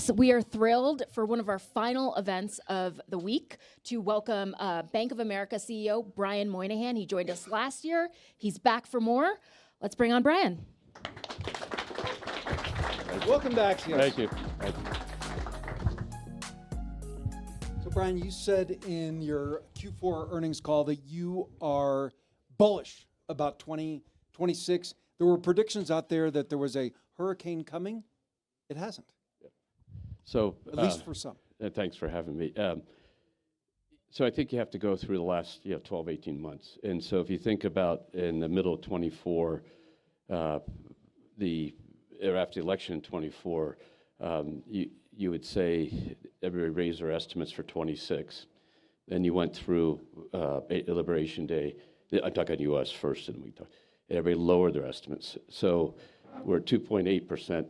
Davos. We are thrilled for one of our final events of the week to welcome Bank of America CEO Brian Moynihan. He joined us last year. He's back for more. Let's bring on Brian. Welcome to Axios. Thank you. Thank you. So Brian, you said in your Q4 earnings call that you are bullish about 2026. There were predictions out there that there was a hurricane coming. It hasn't. So at least for some. Thanks for having me. So I think you have to go through the last 12, 18 months. And so if you think about in the middle of 24, after the election in 24, you would say everybody raised their estimates for 26. Then you went through Liberation Day. I'm talking U.S. first, and everybody lowered their estimates. So we're at 2.8%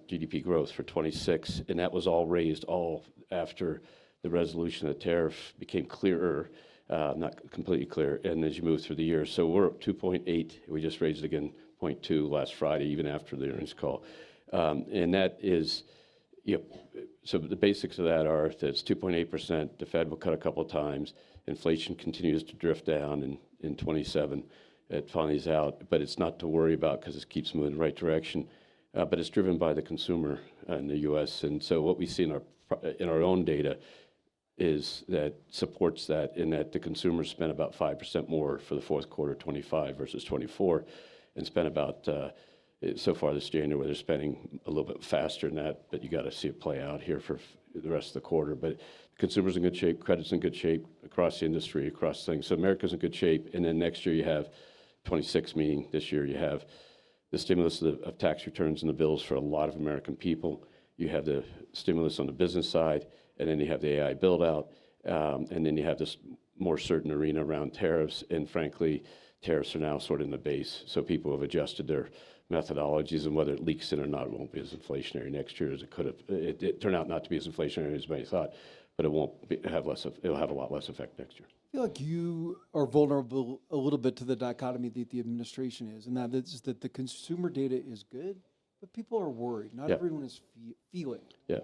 GDP growth for 26, and that was all raised all after the resolution of the tariff became clearer, not completely clear, and as you move through the year. So we're at 2.8. We just raised it again 0.2 last Friday, even after the earnings call. And that is, so the basics of that are that it's 2.8%. The Fed will cut a couple of times. Inflation continues to drift down in 27. It finally out, but it's not to worry about because it keeps moving in the right direction. But it's driven by the consumer in the U.S. And so what we see in our own data is that supports that, in that the consumer spent about 5% more for the fourth quarter 25 versus 24, and spent about so far this January they're spending a little bit faster than that. But you got to see it play out here for the rest of the quarter. But consumers in good shape, credit's in good shape across the industry, across things. So America's in good shape. And then next year you have 26, meaning this year you have the stimulus of tax returns and the bills for a lot of American people. You have the stimulus on the business side, and then you have the AI build out, and then you have this more certain arena around tariffs. And frankly, tariffs are now sort of in the base. So people have adjusted their methodologies, and whether it leaks in or not, it won't be as inflationary next year as it could have. It turned out not to be as inflationary as many thought, but it won't it'll have a lot less effect next year. I feel like you are vulnerable a little bit to the dichotomy that the administration is, and that is that the consumer data is good, but people are worried. Not everyone is feeling. Yeah.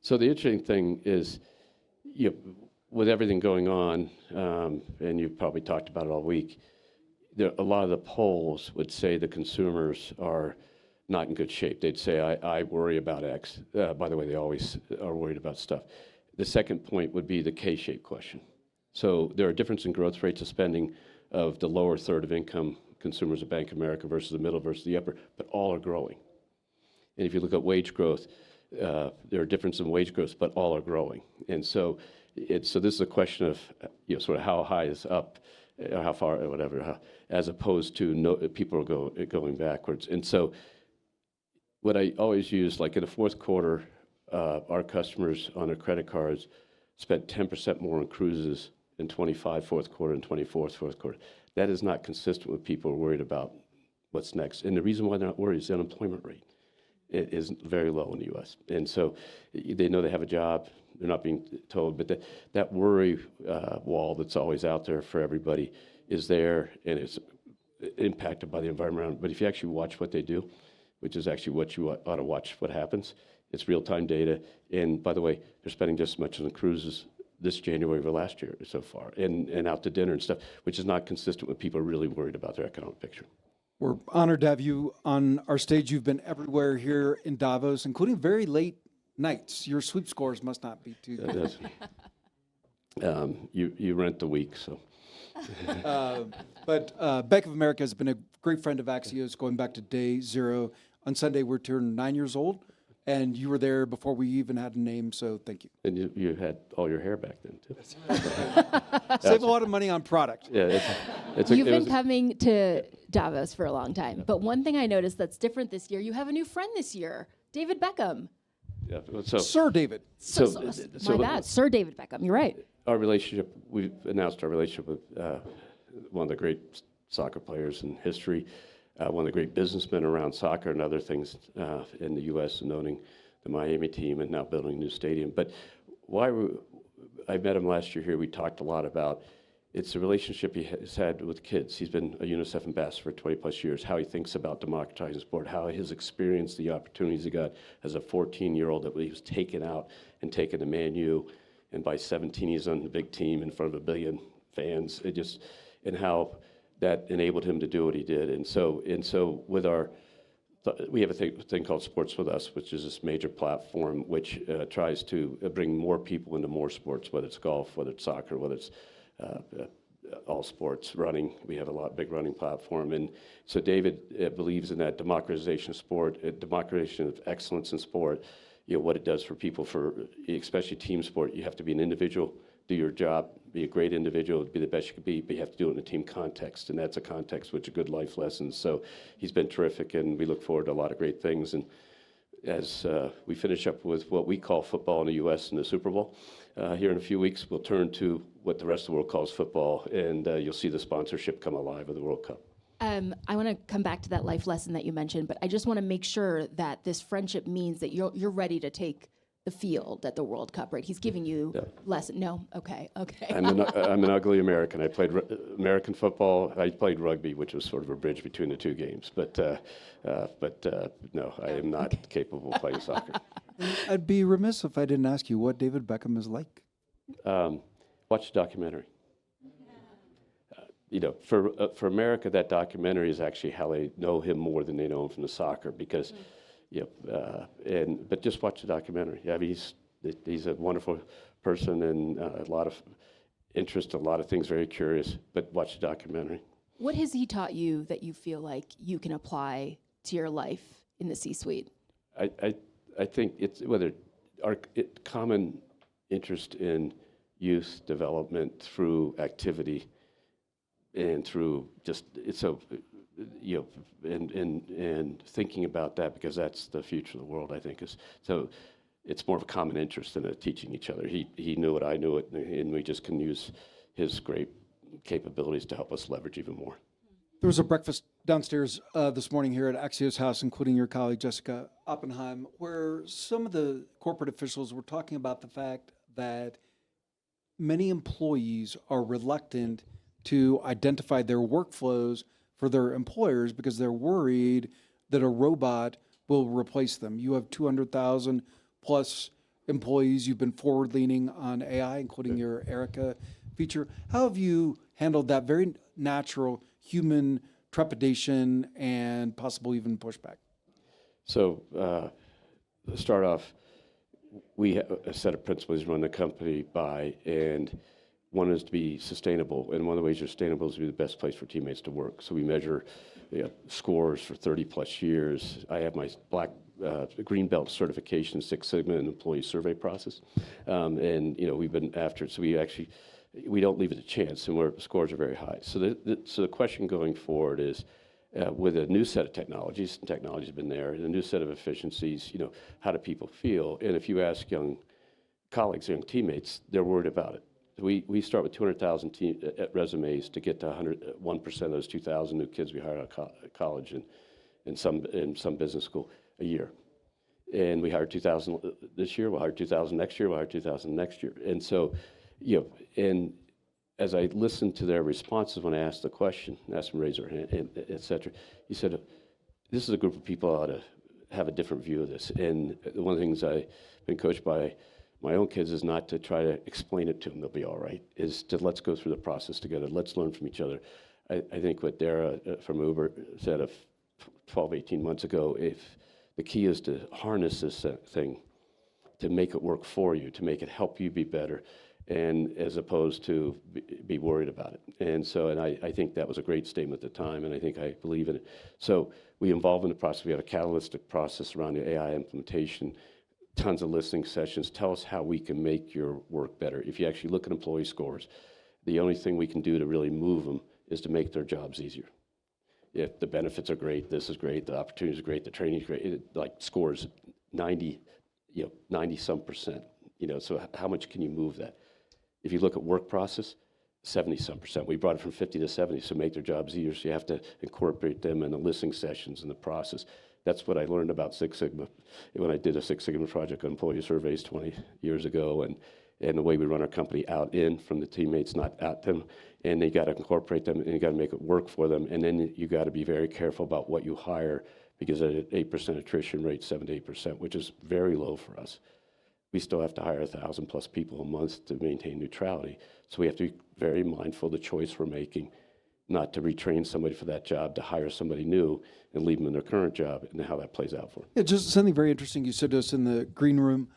So the interesting thing is, with everything going on, and you've probably talked about it all week, a lot of the polls would say the consumers are not in good shape. They'd say, I worry about X. By the way, they always are worried about stuff. The second point would be the K-shaped question. So there are differences in growth rates of spending of the lower third of income consumers of Bank of America versus the middle versus the upper, but all are growing. And if you look at wage growth, there are differences in wage growth, but all are growing. And so this is a question of sort of how high is up, or how far, or whatever, as opposed to people are going backwards. And so what I always use, like in the fourth quarter, our customers on their credit cards spent 10% more on cruises in 25 fourth quarter and 24 fourth quarter. That is not consistent with people worried about what's next. And the reason why they're not worried is the unemployment rate. It is very low in the U.S. And so they know they have a job. They're not being told. But that worry wall that's always out there for everybody is there, and it's impacted by the environment around. But if you actually watch what they do, which is actually what you ought to watch what happens, it's real-time data. And by the way, they're spending just as much on cruises this January over last year so far, and out to dinner and stuff, which is not consistent with people really worried about their economic picture. We're honored to have you on our stage. You've been everywhere here in Davos, including very late nights. Your sweep scores must not be too good. You rent the week, so. But Bank of America has been a great friend of Axios going back to day zero. On Sunday, we're turning 9 years old, and you were there before we even had a name, so thank you. And you had all your hair back then, too. Save a lot of money on product. Yeah, You've been coming to Davos for a long time, but one thing I noticed that's different this year, you have a new friend this year, David Beckham. Yeah, so Sir David. My bad, Sir David Beckham, you're right. Our relationship, we've announced our relationship with one of the great soccer players in history, one of the great businessmen around soccer and other things in the U.S. and owning the Miami team and now building a new stadium. But I met him last year here. We talked a lot about it's a relationship he has had with kids. He's been a UNICEF ambassador for 20 plus years, how he thinks about democratizing sport, how his experience, the opportunities he got as a 14-year-old that he was taken out and taken to Man U, and by 17 he's on the big team in front of 1 billion fans. And how that enabled him to do what he did. And so with we have a thing called Sports With Us, which is this major platform which tries to bring more people into more sports, whether it's golf, whether it's soccer, whether it's all sports, running. We have a big running platform. And so David believes in that democratization of sport, democratization of excellence in sport, what it does for people, especially team sport. You have to be an individual, do your job, be a great individual, be the best you can be, but you have to do it in a team context, and that's a context which are good life lessons. So he's been terrific, and we look forward to a lot of great things. And as we finish up with what we call football in the U.S. and the Super Bowl, here in a few weeks, we'll turn to what the rest of the world calls football, and you'll see the sponsorship come alive of the World Cup. I want to come back to that life lesson that you mentioned, but I just want to make sure that this friendship means that you're ready to take the field at the World Cup, right? He's giving you lesson. No, okay. I'm an ugly American. I played American football. I played rugby, which was sort of a bridge between the two games. But no, I am not capable of playing soccer. I'd be remiss if I didn't ask you what David Beckham is like. Watch the documentary. For America, that documentary is actually how they know him more than they know him from the soccer, because. But just watch the documentary. Yeah, I mean, he's a wonderful person, and a lot of interest, a lot of things, very curious. But watch the documentary. What has he taught you that you feel like you can apply to your life in the C-suite? I think it's common interest in youth development through activity and through and thinking about that, because that's the future of the world, I think. So it's more of a common interest than teaching each other. He knew it, I knew it, and we just can use his great capabilities to help us leverage even more. There was a breakfast downstairs this morning here at Axios House, including your colleague Jessica Oppenheim, where some of the corporate officials were talking about the fact that many employees are reluctant to identify their workflows for their employers because they're worried that a robot will replace them. You have 200,000 plus employees. You've been forward-leaning on AI, including your Erica feature. How have you handled that very natural human trepidation and possible even pushback? So to start off, we have a set of principles we run the company by, and one is to be sustainable, and one of the ways you're sustainable is to be the best place for teammates to work. So we measure scores for 30 plus years. I have my green belt certification, Six Sigma, and employee survey process, and we've been after it. So we don't leave it to chance, and scores are very high. So the question going forward is, with a new set of technologies, and technology's been there, and a new set of efficiencies, how do people feel? And if you ask young colleagues, young teammates, they're worried about it. We start with 200,000 resumes to get to 1% of those 2,000 new kids we hire out of college and some business school a year. And we hired 2,000 this year. We'll hire 2,000 next year. We'll hire 2,000 next year. And so, and as I listened to their responses when I asked the question, asked them to raise their hand, et cetera, he said, this is a group of people ought to have a different view of this. And one of the things I've been coached by my own kids is not to try to explain it to them, they'll be all right, is to let's go through the process together, let's learn from each other. I think what Dara from Uber said of 12, 18 months ago, if the key is to harness this thing, to make it work for you, to make it help you be better, and as opposed to be worried about it. And so, and I think that was a great statement at the time, and I think I believe in it. So we involve in the process, we have a catalytic process around the AI implementation, tons of listening sessions. Tell us how we can make your work better. If you actually look at employee scores, the only thing we can do to really move them is to make their jobs easier. If the benefits are great, this is great, the opportunity is great, the training is great, scores 90 some percent. So how much can you move that? If you look at work process, 70 some percent. We brought it from 50 to 70, so make their jobs easier. So you have to incorporate them in the listening sessions and the process. That's what I learned about Six Sigma when I did a Six Sigma project on employee surveys 20 years ago. and the way we run our company out in from the teammates, not at them. And you got to incorporate them, and you got to make it work for them. And then you got to be very careful about what you hire, because at an 8% attrition rate, 7 to 8%, which is very low for us, we still have to hire 1,000 plus people a month to maintain neutrality. So we have to be very mindful of the choice we're making, not to retrain somebody for that job, to hire somebody new and leave them in their current job, and how that plays out for them. Yeah, just something very interesting you said to us in the green room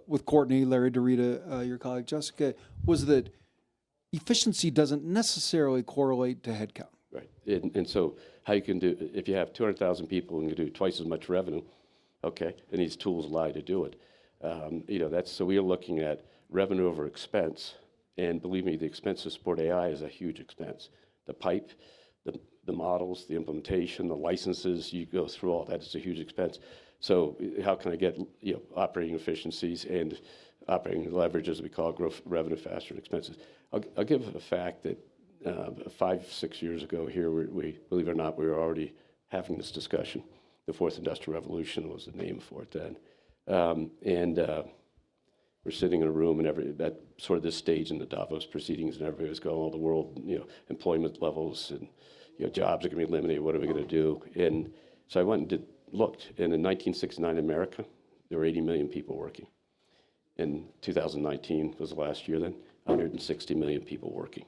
with Courtenay, Larry DeRita, your colleague Jessica, was that efficiency doesn't necessarily correlate to headcount. Right, and so how you can do, if you have 200,000 people and you do twice as much revenue, okay, and these tools allow you to do it. So we are looking at revenue over expense, and believe me, the expense to support AI is a huge expense. The pipe, the models, the implementation, the licenses, you go through all that, it's a huge expense. So how can I get operating efficiencies and operating leverage, as we call it, grow revenue faster than expenses? I'll give a fact that 5-6 years ago here, we believe it or not, we were already having this discussion. The fourth industrial revolution was the name for it then. We're sitting in a room, and at sort of this stage in the Davos proceedings, and everybody was going, all the world, employment levels, and jobs are going to be eliminated. What are we going to do? And so I went and looked, and in 1969 in America, there were 80 million people working. In 2019 was the last year then, 160 million people working.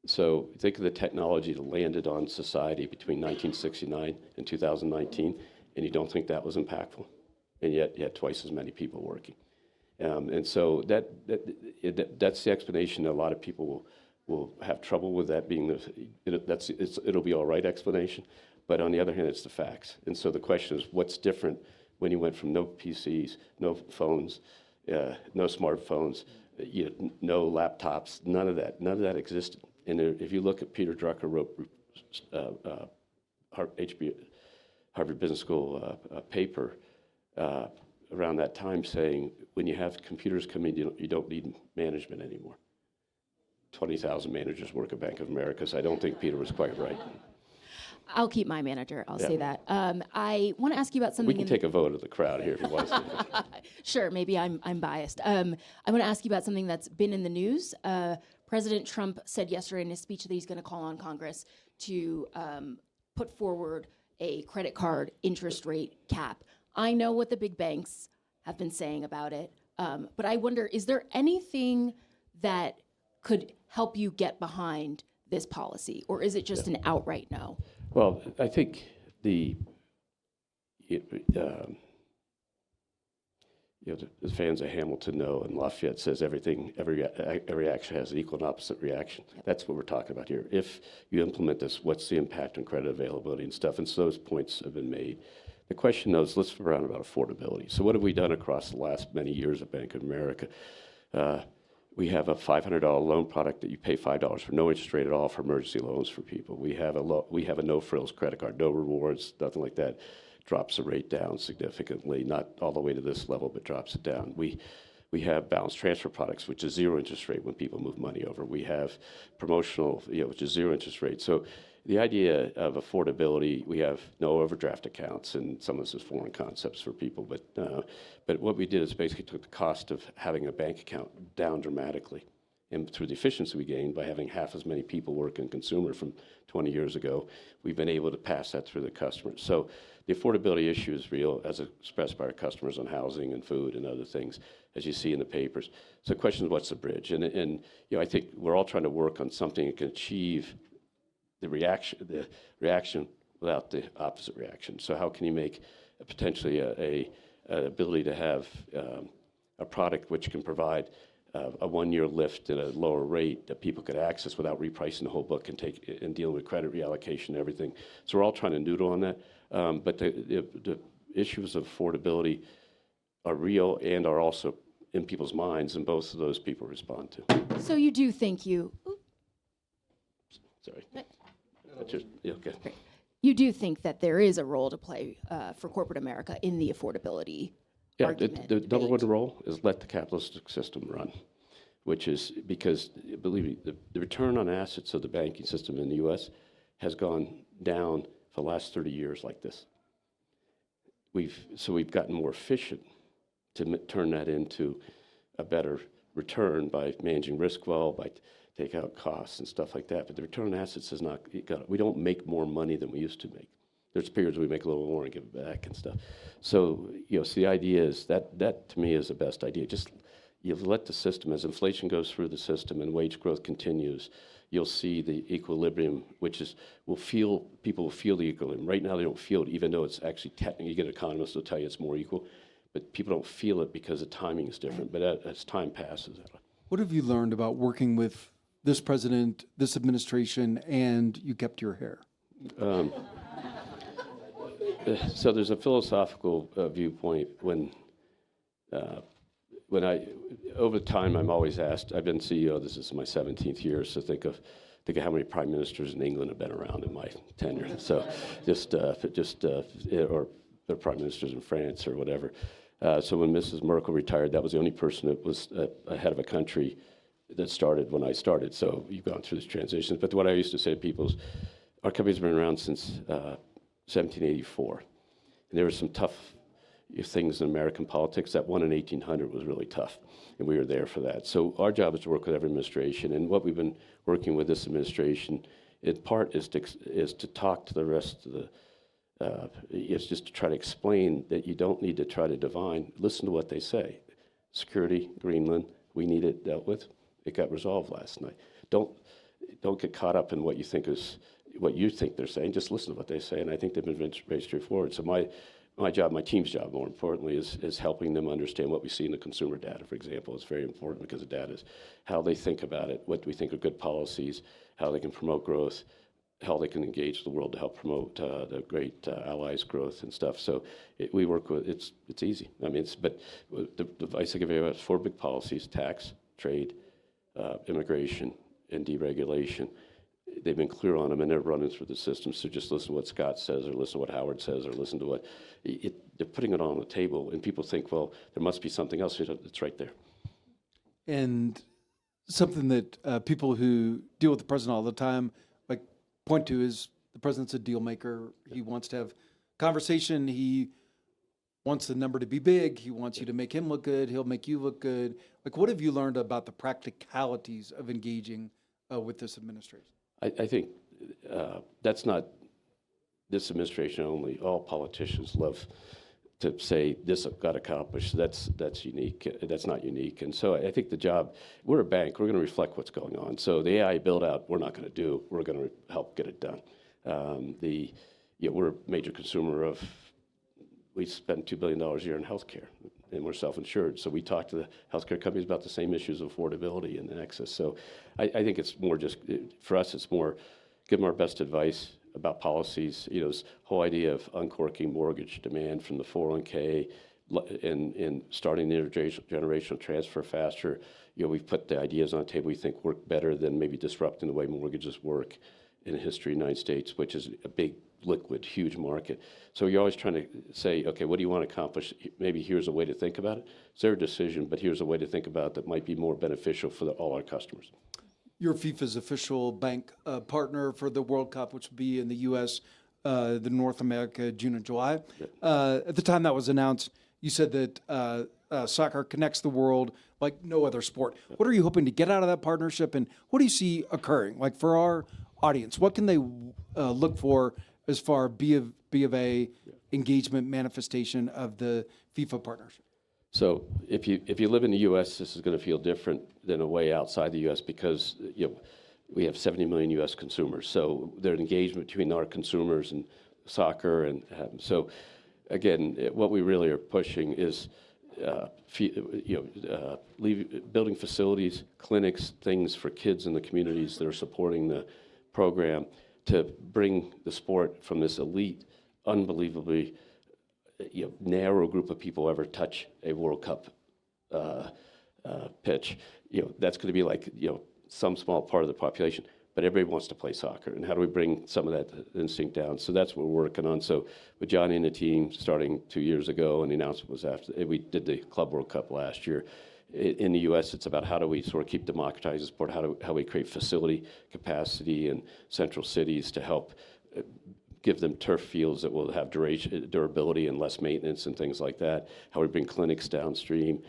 So think of the technology that landed on society between 1969 and 2019, and you don't think that was impactful, and yet you had twice as many people working. And so that's the explanation. A lot of people will have trouble with that being it'll be all right explanation, but on the other hand, it's the facts. And so the question is, what's different when you went from no PCs, no phones, no smartphones, no laptops, none of that existed. And if you look at Peter Drucker wrote Harvard Business School paper around that time saying, when you have computers come in, you don't need management anymore. 20,000 managers work at Bank of America, so I don't think Peter was quite right. I'll keep my manager. I'll say that. I want to ask you about something. We can take a vote of the crowd here if you want to. Sure, maybe I'm biased. I want to ask you about something that's been in the news. President Trump said yesterday in his speech that he's going to call on Congress to put forward a credit card interest rate cap. I know what the big banks have been saying about it, but I wonder, is there anything that could help you get behind this policy, or is it just an outright no? Well, I think the fans of Hamilton know, and Lafayette says every action has an equal and opposite reaction. Yep. That's what we're talking about here. If you implement this, what's the impact on credit availability and stuff? And so those points have been made. The question, though, is let's flip around about affordability. So what have we done across the last many years at Bank of America? We have a $500 loan product that you pay $5 for, no interest rate at all for emergency loans for people. We have a no-frills credit card, no rewards, nothing like that. Drops the rate down significantly, not all the way to this level, but drops it down. We have balance transfer products, which is zero interest rate when people move money over. We have promotional, which is zero interest rate. So the idea of affordability, we have no overdraft accounts, and some of this is foreign concepts for people. But what we did is basically took the cost of having a bank account down dramatically. And through the efficiency we gained by having half as many people work in consumer from 20 years ago, we've been able to pass that through the customers. So the affordability issue is real, as expressed by our customers on housing and food and other things, as you see in the papers. So the question is, what's the bridge? And I think we're all trying to work on something that can achieve the reaction without the opposite reaction. So how can you make potentially an ability to have a product which can provide a one-year lift at a lower rate that people could access without repricing the whole book and dealing with credit reallocation and everything. So we're all trying to noodle on that. But the issues of affordability are real and are also in people's minds, and both of those people respond to. So you do think Sorry. Okay. You do think that there is a role to play for corporate America in the affordability argument? The number one role is let the capitalistic system run, which is because, believe me, the return on assets of the banking system in the U.S. has gone down for the last 30 years like this. We've gotten more efficient to turn that into a better return by managing risk well, by take out costs and stuff like that. But the return on assets is not, we don't make more money than we used to make. There's periods we make a little more and give it back and stuff. So, so the idea is that to me is the best idea. Just you let the system, as inflation goes through the system and wage growth continues, you'll see the equilibrium, which is, people will feel the equilibrium. Right now they don't feel it, even though it's actually technically, you get economists who'll tell you it's more equal, but people don't feel it because the timing is different. But as time passes. What have you learned about working with this president, this administration, and you kept your hair? So there's a philosophical viewpoint when over time I'm always asked, I've been CEO, this is my 17th year, so think of how many prime ministers in England have been around in my tenure. So or the prime ministers in France or whatever. So when Mrs. Merkel retired, that was the only person that was ahead of a country that started when I started. So you've gone through this transition. But what I used to say to people is, our company's been around since 1784. And there were some tough things in American politics. That one in 1800 was really tough, and we were there for that. So our job is to work with every administration, and what we've been working with this administration, in part, is to talk to the rest of the. It's just to try to explain that you don't need to try to divine. Listen to what they say. Security, Greenland, we need it dealt with. It got resolved last night. Don't get caught up in what you think they're saying. Just listen to what they say, and I think they've been very straightforward. So my job, my team's job, more importantly, is helping them understand what we see in the consumer data, for example. It's very important because the data is how they think about it, what we think are good policies, how they can promote growth, how they can engage the world to help promote the great allies growth and stuff. So we work with, it's easy. I mean, but the advice I give you is 4 big policies: tax, trade, immigration, and deregulation. They've been clear on them, and they're running through the system. So just listen to what Scott says, or listen to what Howard says, or listen to what they're putting it on the table. And people think, well, there must be something else. It's right there. And something that people who deal with the president all the time point to is the president's a deal maker. He wants to have conversation. He wants the number to be big. He wants you to make him look good. He'll make you look good. What have you learned about the practicalities of engaging with this administration? I think that's not this administration only. All politicians love to say this got accomplished. That's unique. That's not unique. And so I think the job, we're a bank. We're going to reflect what's going on. So the AI build out, we're not going to do. We're going to help get it done. We're a major consumer of. We spend $2 billion a year in healthcare, and we're self-insured. So we talk to the healthcare companies about the same issues of affordability and access. So I think it's more just, for us, it's more give them our best advice about policies. This whole idea of uncorking mortgage demand from the 401k and starting the intergenerational transfer faster. We've put the ideas on the table we think work better than maybe disrupting the way mortgages work in the history of the United States, which is a big, liquid, huge market. So you're always trying to say, okay, what do you want to accomplish? Maybe here's a way to think about it. It's their decision, but here's a way to think about it that might be more beneficial for all our customers. You're FIFA's official bank partner for the World Cup, which will be in the U.S., the North America, June and July. Yep. At the time that was announced, you said that soccer connects the world like no other sport. Yep. What are you hoping to get out of that partnership, and what do you see occurring? For our audience, what can they look for as far B of A engagement manifestation of the FIFA partnership? So if you live in the U.S., this is going to feel different than a way outside the U.S. because we have 70 million U.S. consumers. So there's engagement between our consumers and soccer, and so again, what we really are pushing is building facilities, clinics, things for kids in the communities that are supporting the program to bring the sport from this elite, unbelievably narrow group of people ever touch a World Cup pitch. That's going to be some small part of the population, but everybody wants to play soccer. And how do we bring some of that instinct down? So that's what we're working on. So with Johnny and the team, starting 2 years ago, and the announcement was after we did the Club World Cup last year. In the U.S., it's about how do we sort of keep democratizing the sport, how we create facility capacity in central cities to help give them turf fields that will have durability and less maintenance and things like that, how we bring clinics downstream.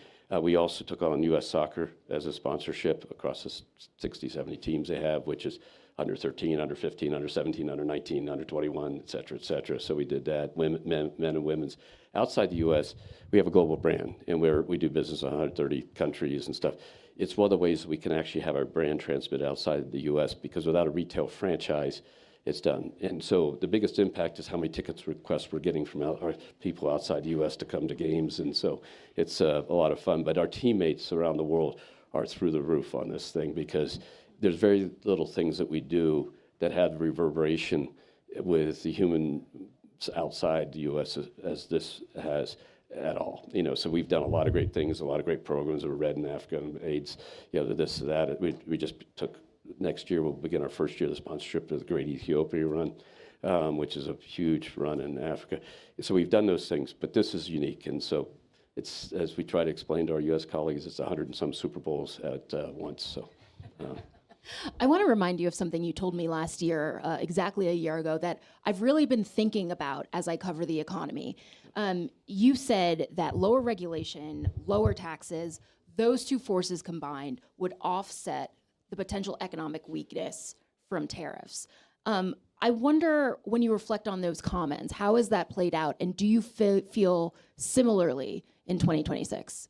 We also took on U.S. Soccer as a sponsorship across the 60, 70 teams they have, which is under 13, under 15, under 17, under 19, under 21, et cetera, et cetera. So we did that, men and women's. Outside the U.S., we have a global brand, and we do business in 130 countries and stuff. It's one of the ways that we can actually have our brand transmit outside the U.S., because without a retail franchise, it's done. And so the biggest impact is how many tickets requests we're getting from our people outside the U.S. to come to games. And so it's a lot of fun. But our teammates around the world are through the roof on this thing, because there's very little things that we do that have reverberation with the humans outside the U.S. as this has at all. So we've done a lot of great things, a lot of great programs that were read in Africa, and AIDS, this, that. We just took, next year we'll begin our first year of the sponsorship of the Great Ethiopia Run, which is a huge run in Africa. So we've done those things, but this is unique. And so it's, as we try to explain to our U.S. colleagues, it's 100 and some Super Bowls at once. So. I want to remind you of something you told me last year, exactly a year ago, that I've really been thinking about as I cover the economy. You said that lower regulation, lower taxes, those two forces combined would offset the potential economic weakness from tariffs. I wonder, when you reflect on those comments, how has that played out, and do you feel similarly in 2026?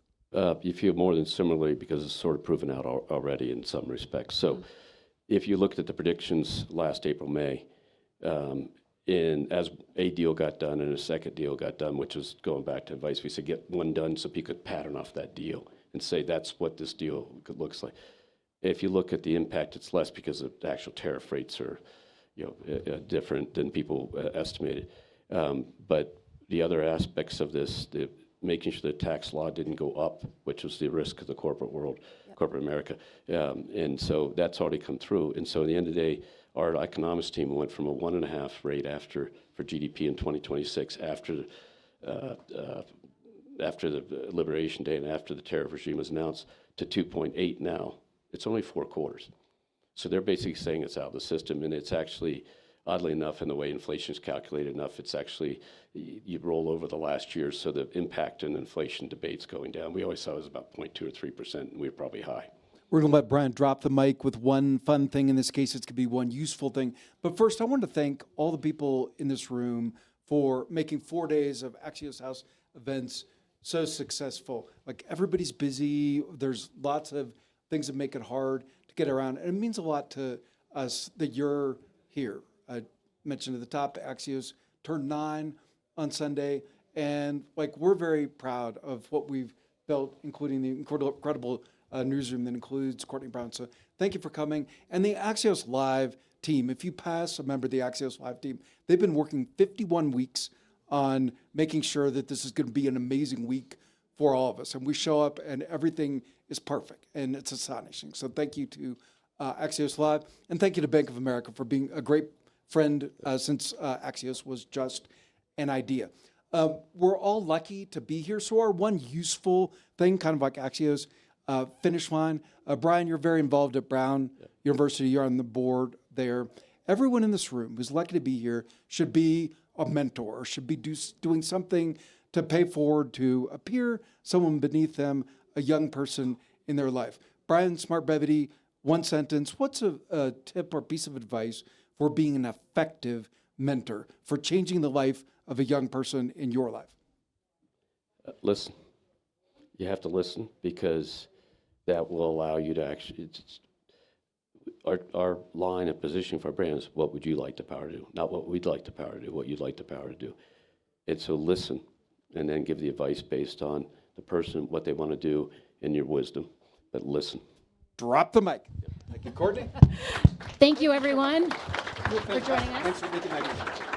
You feel more than similarly, because it's sort of proven out already in some respects. So if you looked at the predictions last April, May, as a deal got done and a second deal got done, which was going back to advice, we said get one done so people could pattern off that deal and say that's what this deal looks like. If you look at the impact, it's less, because the actual tariff rates are different than people estimated. But the other aspects of this, making sure the tax law didn't go up, which was the risk of the corporate world, corporate America. And so that's already come through. And so at the end of the day, our economics team went from a 1.5 rate for GDP in 2026 after the Liberation Day and after the tariff regime was announced, to 2.8 now. It's only 4 quarters. So they're basically saying it's out of the system, and it's actually, oddly enough, in the way inflation is calculated enough, it's actually, you roll over the last year, so the impact in inflation debate's going down. We always thought it was about 0.2 or 3%, and we were probably high. We're going to let Brian drop the mic with one fun thing. In this case, it's going to be one useful thing. But first, I want to thank all the people in this room for making 4 days of Axios House events so successful. Like, everybody's busy. There's lots of things that make it hard to get around. And it means a lot to us that you're here. I mentioned at the top, Axios turned 9 on Sunday. And we're very proud of what we've built, including the incredible newsroom that includes Courtenay Brown. So thank you for coming. And the Axios Live team, if you pass a member of the Axios Live team, they've been working 51 weeks on making sure that this is going to be an amazing week for all of us. And we show up and everything is perfect, and it's astonishing. So thank you to Axios Live, and thank you to Bank of America for being a great friend since Axios was just an idea. We're all lucky to be here. So our one useful thing, kind of like Axios, finish line. Brian, you're very involved at Brown University. You're on the board there. Everyone in this room who's lucky to be here should be a mentor, or should be doing something to pay forward to a peer, someone beneath them, a young person in their life. Brian, smart brevity, one sentence. What's a tip or piece of advice for being an effective mentor, for changing the life of a young person in your life? Listen. You have to listen, because that will allow you to actually, our line of positioning for our brand is, what would you like the power to do? Not what we'd like the power to do, what you'd like the power to do. And so listen, and then give the advice based on the person, what they want to do, and your wisdom. But listen. Drop the mic. Thank you, Courtenay. Thank you, everyone, for joining us. Thanks for making that.